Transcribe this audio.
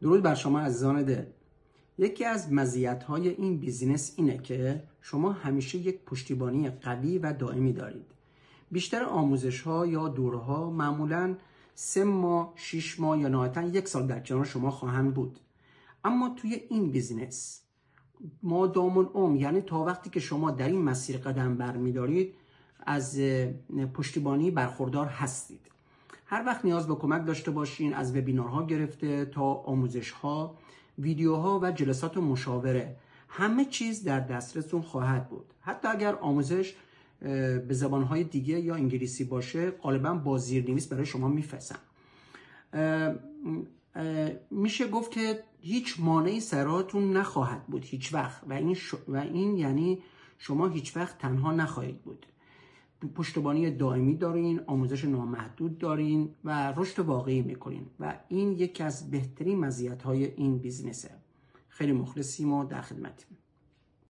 درود بر شما عزیزان دل. یکی از مزیت‌های این بیزینس اینه که شما همیشه یک پشتیبانی قوی و دائمی دارید. بیشتر آموزش‌ها یا دوره‌ها معمولاً 3 ماه، 6 ماه یا نهایتاً 1 سال در کنار شما خواهند بود. اما توی این بیزینس مادام العمر، یعنی تا وقتی که شما در این مسیر قدم برمی‌دارید، از پشتیبانی برخوردار هستید. هر وقت نیاز به کمک داشته باشین، از وبینارها گرفته تا آموزش‌ها، ویدیوها و جلسات مشاوره، همه چیز در دسترستون خواهد بود. حتی اگر آموزش به زبان‌های دیگه یا انگلیسی باشه، غالباً با زیرنویس برای شما میفرستن. میشه گفت که هیچ مانعی سراتون نخواهد بود هیچ وقت و این یعنی شما هیچ وقت تنها نخواهید بود. پشتیبانی دائمی دارین، آموزش نامحدود دارین و رشد واقعی میکنین و این یکی از بهترین مزیت‌های این بیزنسه. خیلی مخلصیم و در خدمتیم.